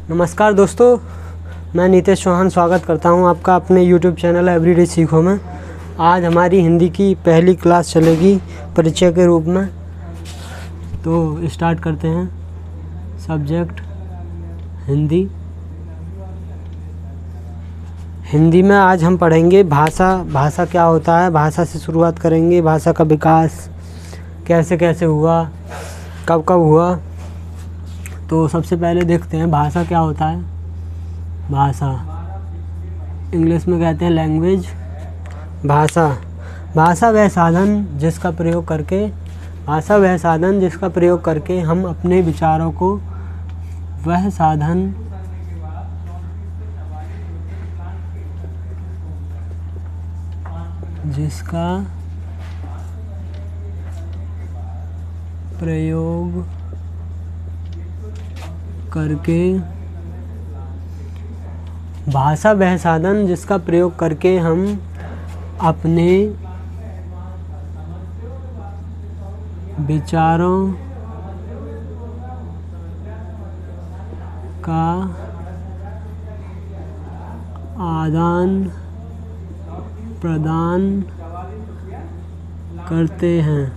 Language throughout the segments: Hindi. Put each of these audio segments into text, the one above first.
नमस्कार दोस्तों, मैं नीतेश चौहान स्वागत करता हूं आपका अपने YouTube चैनल एवरीडे सीखो में। आज हमारी हिंदी की पहली क्लास चलेगी परिचय के रूप में। तो स्टार्ट करते हैं। सब्जेक्ट हिंदी। हिंदी में आज हम पढ़ेंगे भाषा क्या होता है। भाषा से शुरुआत करेंगे। भाषा का विकास कैसे कैसे हुआ, कब कब हुआ। तो सबसे पहले देखते हैं भाषा क्या होता है। भाषा इंग्लिश में कहते हैं लैंग्वेज। भाषा वह साधन जिसका प्रयोग करके हम अपने विचारों को वह साधन जिसका प्रयोग करके भाषा वह साधन जिसका प्रयोग करके हम अपने विचारों का आदान प्रदान करते हैं।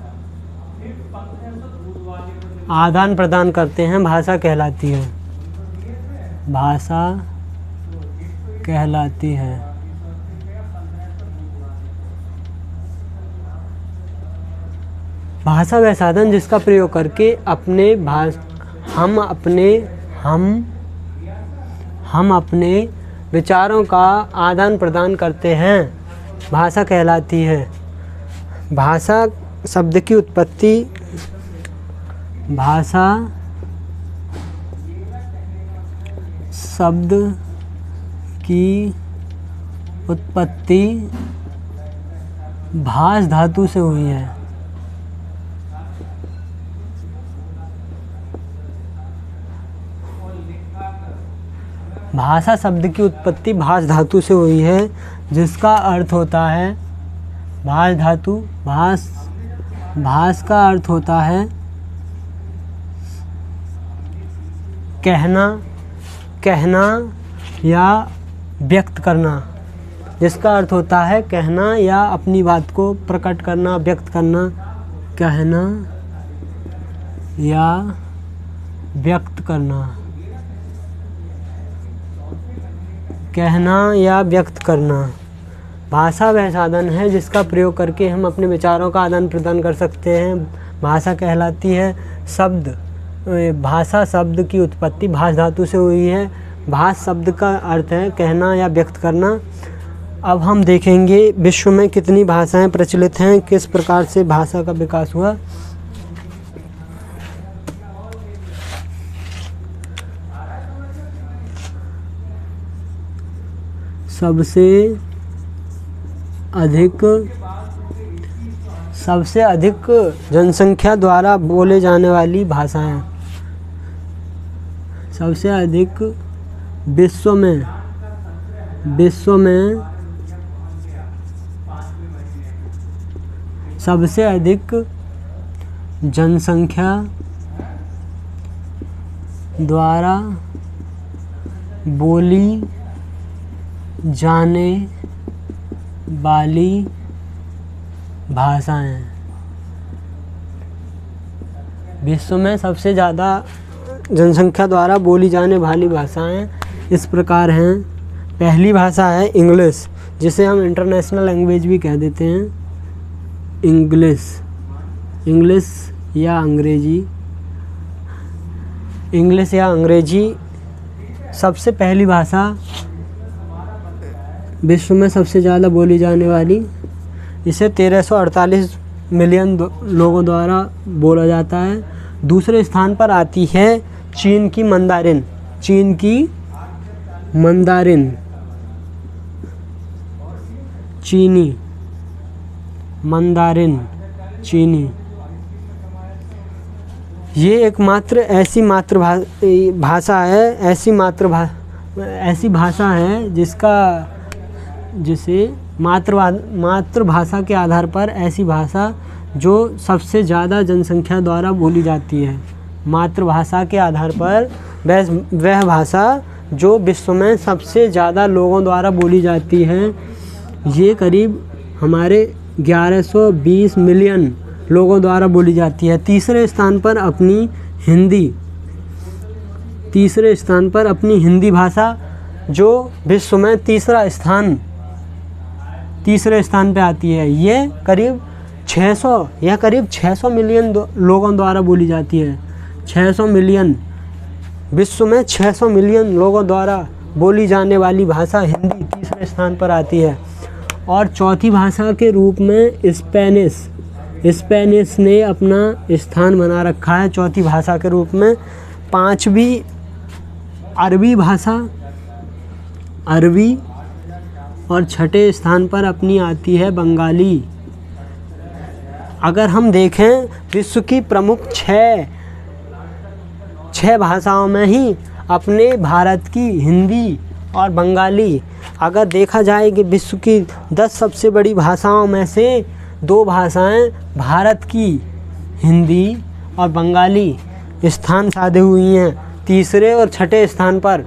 आदान प्रदान करते हैं भाषा कहलाती है। भाषा कहलाती है। भाषा वह साधन जिसका प्रयोग करके हम अपने विचारों का आदान प्रदान करते हैं। भाषा कहलाती है। भाषा शब्द की उत्पत्ति भाष धातु से हुई है। भाषा शब्द की उत्पत्ति भाष धातु से हुई है, जिसका अर्थ होता है भाष धातु। भाष का अर्थ होता है कहना या व्यक्त करना। जिसका अर्थ होता है कहना या अपनी बात को प्रकट करना, व्यक्त करना। कहना या व्यक्त करना। कहना या व्यक्त करना। भाषा वह साधन है जिसका प्रयोग करके हम अपने विचारों का आदान प्रदान कर सकते हैं। भाषा कहलाती है। भाषा शब्द की उत्पत्ति भाष धातु से हुई है। भाष शब्द का अर्थ है कहना या व्यक्त करना। अब हम देखेंगे विश्व में कितनी भाषाएं प्रचलित हैं, किस प्रकार से भाषा का विकास हुआ। सबसे अधिक जनसंख्या द्वारा बोले जाने वाली भाषाएं। सबसे अधिक विश्व में सबसे अधिक जनसंख्या द्वारा बोली जाने वाली भाषाएं। विश्व में सबसे ज़्यादा जनसंख्या द्वारा बोली जाने वाली भाषाएं इस प्रकार हैं। पहली भाषा है इंग्लिश, जिसे हम इंटरनेशनल लैंग्वेज भी कह देते हैं। इंग्लिश या अंग्रेजी सबसे पहली भाषा, विश्व में सबसे ज़्यादा बोली जाने वाली। इसे 1348 मिलियन लोगों द्वारा बोला जाता है। दूसरे स्थान पर आती है चीन की मंदारिन। चीनी। ये एकमात्र ऐसी भाषा है जिसे मातृभाषा के आधार पर ऐसी भाषा जो सबसे ज़्यादा जनसंख्या द्वारा बोली जाती है। मातृभाषा के आधार पर वह भाषा जो विश्व में सबसे ज़्यादा लोगों द्वारा बोली जाती है। ये करीब हमारे 1120 मिलियन लोगों द्वारा बोली जाती है। तीसरे स्थान पर अपनी हिंदी भाषा जो विश्व में तीसरे स्थान पे आती है। ये करीब 600 मिलियन लोगों द्वारा बोली जाती है। 600 मिलियन, विश्व में 600 मिलियन लोगों द्वारा बोली जाने वाली भाषा हिंदी तीसरे स्थान पर आती है। और चौथी भाषा के रूप में स्पेनिश ने अपना स्थान बना रखा है चौथी भाषा के रूप में। पांचवी अरबी और छठे स्थान पर अपनी आती है बंगाली। अगर हम देखें विश्व की प्रमुख छः भाषाओं में ही अपने भारत की हिंदी और बंगाली, अगर देखा जाए कि विश्व की 10 सबसे बड़ी भाषाओं में से 2 भाषाएं भारत की हिंदी और बंगाली स्थान साधे हुई हैं तीसरे और छठे स्थान पर।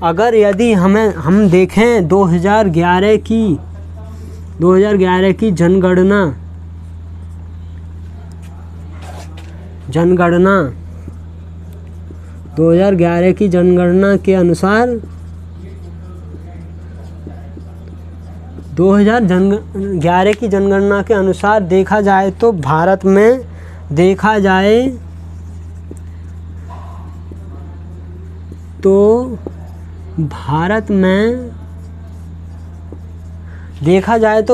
अगर यदि हम देखें 2011 की जनगणना 2011 की जनगणना के अनुसार 2011 की जनगणना के अनुसार देखा जाए तो भारत में देखा जाए तो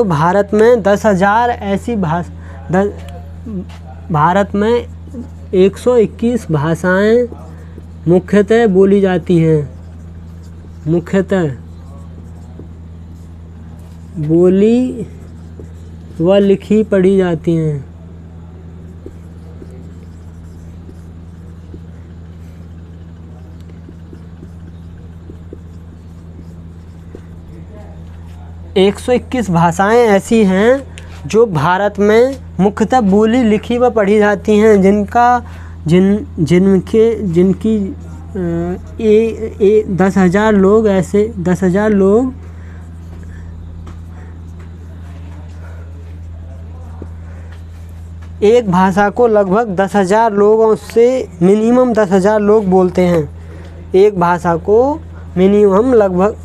भारत में 10,000 ऐसी भारत में 121 भाषाएं मुख्यतः बोली जाती हैं। मुख्यतः बोली व लिखी पढ़ी जाती हैं। एक 121 भाषाएं ऐसी हैं जो भारत में मुख्यतः बोली लिखी व पढ़ी जाती हैं, जिनकी 10,000 लोग एक भाषा को लगभग 10,000 लोगों से मिनिमम 10,000 लोग बोलते हैं। एक भाषा को मिनिमम लगभग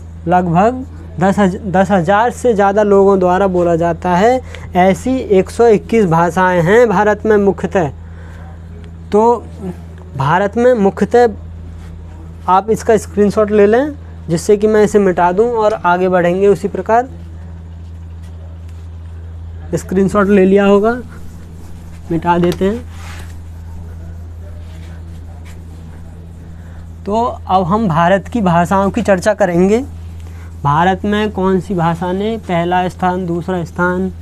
10,000 से ज़्यादा लोगों द्वारा बोला जाता है। ऐसी 121 भाषाएं हैं भारत में मुख्यतः। तो भारत में मुख्यतः आप इसका स्क्रीनशॉट ले लें जिससे कि मैं इसे मिटा दूं और आगे बढ़ेंगे उसी प्रकार। स्क्रीनशॉट ले लिया होगा, मिटा देते हैं। तो अब हम भारत की भाषाओं की चर्चा करेंगे। भारत में कौन सी भाषा ने पहला स्थान, दूसरा स्थान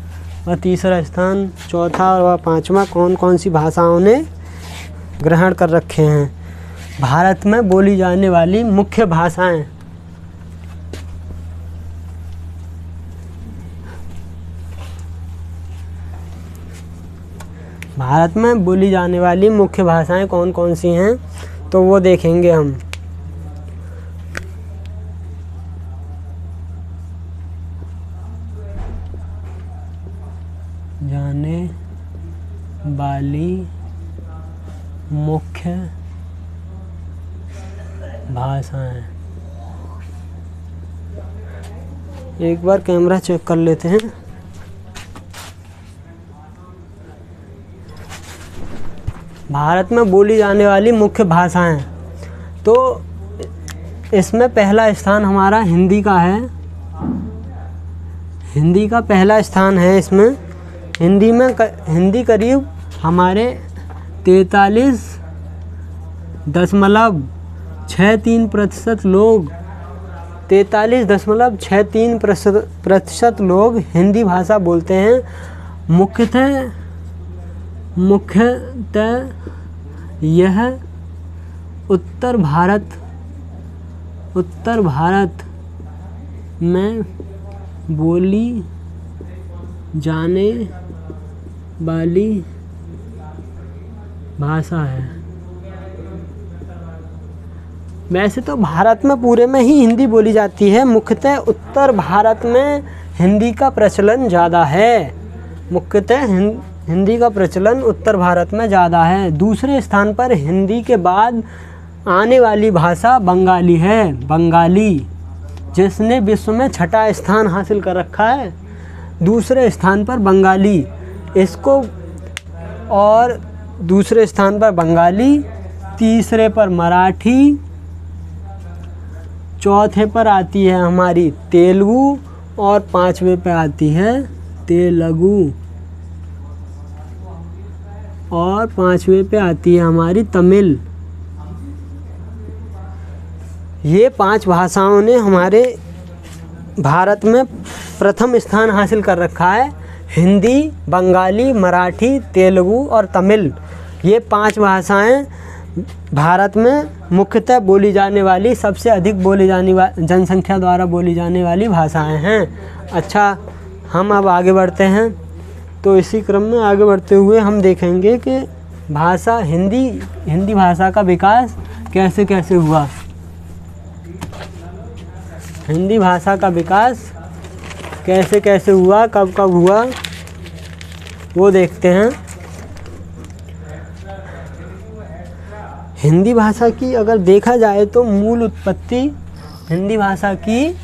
व तीसरा स्थान, चौथा और पांचवा कौन सी भाषाओं ने ग्रहण कर रखे हैं। भारत में बोली जाने वाली मुख्य भाषाएं। भारत में बोली जाने वाली मुख्य भाषाएं कौन कौन सी हैं तो वो देखेंगे हम। जाने वाली मुख्य भाषाएं, एक बार कैमरा चेक कर लेते हैं। भारत में बोली जाने वाली मुख्य भाषाएं, तो इसमें पहला स्थान हमारा हिंदी का है। हिंदी का पहला स्थान है इसमें। हिंदी करीब हमारे 43.63% लोग 43.63% लोग हिंदी भाषा बोलते हैं। मुख्यतः यह उत्तर भारत में बोली जाने वाली भाषा है। वैसे तो भारत में पूरे में ही हिंदी बोली जाती है, मुख्यतः उत्तर भारत में हिंदी का प्रचलन ज़्यादा है। मुख्यतः हिंदी का प्रचलन उत्तर भारत में ज़्यादा है। दूसरे स्थान पर हिंदी के बाद आने वाली भाषा बंगाली है। बंगाली, जिसने विश्व में 6ठा स्थान हासिल कर रखा है। दूसरे स्थान पर बंगाली, इसको, और दूसरे स्थान पर बंगाली, तीसरे पर मराठी, चौथे पर आती है हमारी तेलुगु, और पांचवे पे आती है तेलुगु, और पांचवे पे आती है हमारी तमिल। ये 5 भाषाओं ने हमारे भारत में प्रथम स्थान हासिल कर रखा है। हिंदी, बंगाली, मराठी, तेलुगु और तमिल, ये 5 भाषाएं भारत में मुख्यतः बोली जाने वाली, सबसे अधिक बोली जाने वाली, जनसंख्या द्वारा बोली जाने वाली भाषाएं हैं। अच्छा, हम अब आगे बढ़ते हैं। तो इसी क्रम में आगे बढ़ते हुए हम देखेंगे कि भाषा हिंदी भाषा का विकास कैसे कैसे हुआ। हिंदी भाषा का विकास कैसे कैसे हुआ, कब कब हुआ, वो देखते हैं। हिंदी भाषा की अगर देखा जाए तो मूल उत्पत्ति हिंदी भाषा की,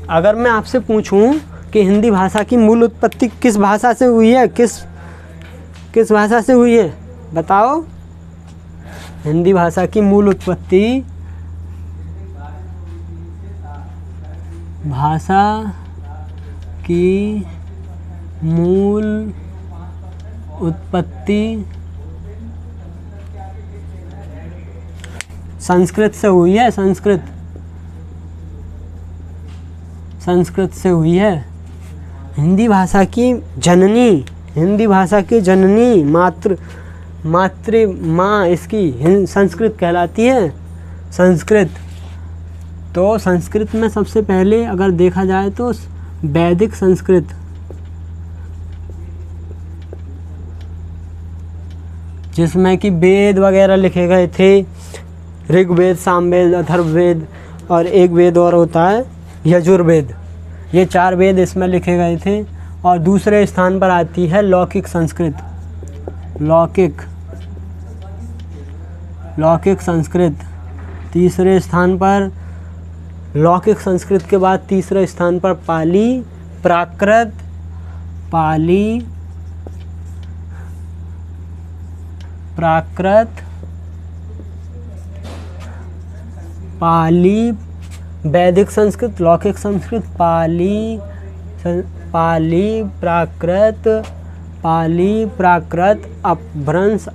अगर मैं आपसे पूछूं कि हिंदी भाषा की मूल उत्पत्ति किस भाषा से हुई है, किस भाषा से हुई है, बताओ। हिंदी भाषा की मूल उत्पत्ति, भाषा की मूल उत्पत्ति संस्कृत से हुई है। संस्कृत से हुई है। हिंदी भाषा की जननी मातृ माँ इसकी संस्कृत कहलाती है। संस्कृत, तो संस्कृत में सबसे पहले अगर देखा जाए तो वैदिक संस्कृत, जिसमें कि वेद वगैरह लिखे गए थे, ऋग्वेद, सामवेद, अथर्ववेद, और एक वेद और होता है यजुर्वेद। ये 4 वेद इसमें लिखे गए थे। और दूसरे स्थान पर आती है लौकिक संस्कृत। लौकिक संस्कृत तीसरे स्थान पर। लौकिक संस्कृत के बाद तीसरे स्थान पर पाली, प्राकृत, पाली, वैदिक संस्कृत, लौकिक संस्कृत, पाली, प्राकृत, अपभ्रंश,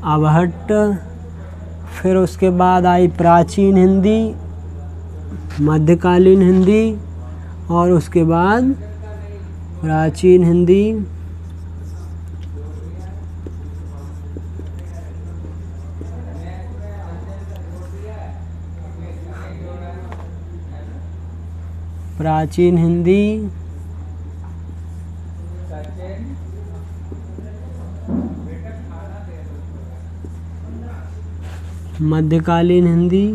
अवहट्ट, फिर उसके बाद आई प्राचीन हिंदी, मध्यकालीन हिंदी, और उसके बाद प्राचीन हिंदी, मध्यकालीन हिंदी,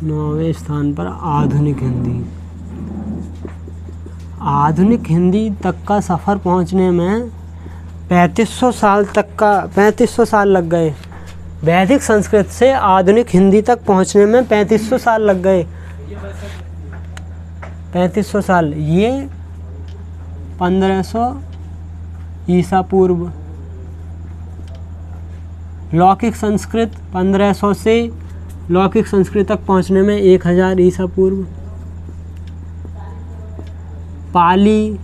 नौवें स्थान पर आधुनिक हिंदी। आधुनिक हिंदी तक का सफ़र पहुंचने में 3500 साल लग गए। वैदिक संस्कृत से आधुनिक हिंदी तक पहुंचने में 3500 साल लग गए। 3500 साल, ये 1500 ईसा पूर्व। लौकिक संस्कृत 1500 से लौकिक संस्कृत तक पहुंचने में 1000 ईसा पूर्व। पाली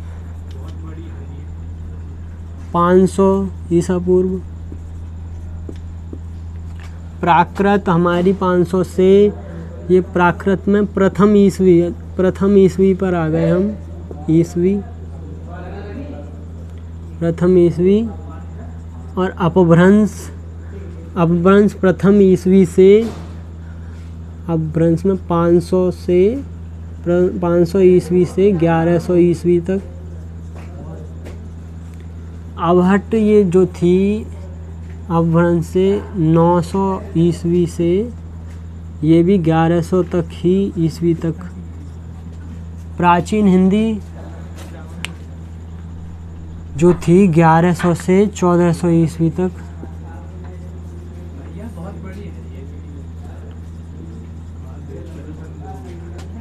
500 ईसा पूर्व। प्राकृत हमारी 500 से ये प्राकृत में प्रथम ईस्वी पर आ गए हम। प्रथम ईस्वी और अपभ्रंश प्रथम ईस्वी से, अपभ्रंश में 500 ईस्वी से 1100 ईस्वी तक। अवहट्ट ये जो थी अपभ्रंश से 900 ईस्वी से, ये भी 1100 तक ही ईस्वी तक। प्राचीन हिंदी जो थी 1100 से 1400 ईस्वी तक।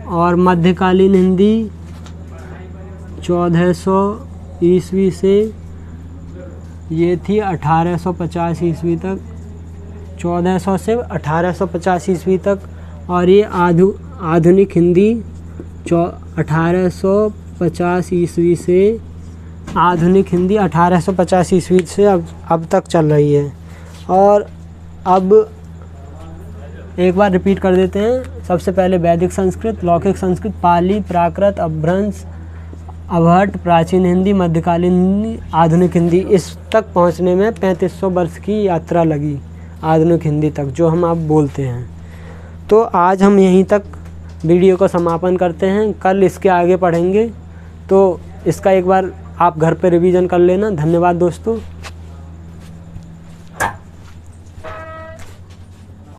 और मध्यकालीन हिंदी 1400 ईस्वी से, ये थी 1850 ईस्वी तक। 1400 से 1850 ईस्वी तक। और ये आधुनिक हिंदी 1850 ईस्वी से, आधुनिक हिंदी 1850 ईस्वी से अब तक चल रही है। और अब एक बार रिपीट कर देते हैं। सबसे पहले वैदिक संस्कृत, लौकिक संस्कृत, पाली, प्राकृत, अपभ्रंश, अवहट्ट, प्राचीन हिंदी, मध्यकालीन हिंदी, आधुनिक हिंदी। इस तक पहुंचने में 3500 वर्ष की यात्रा लगी, आधुनिक हिंदी तक, जो हम अब बोलते हैं। तो आज हम यहीं तक वीडियो को समापन करते हैं। कल इसके आगे पढ़ेंगे, तो इसका एक बार आप घर पे रिवीजन कर लेना। धन्यवाद दोस्तों।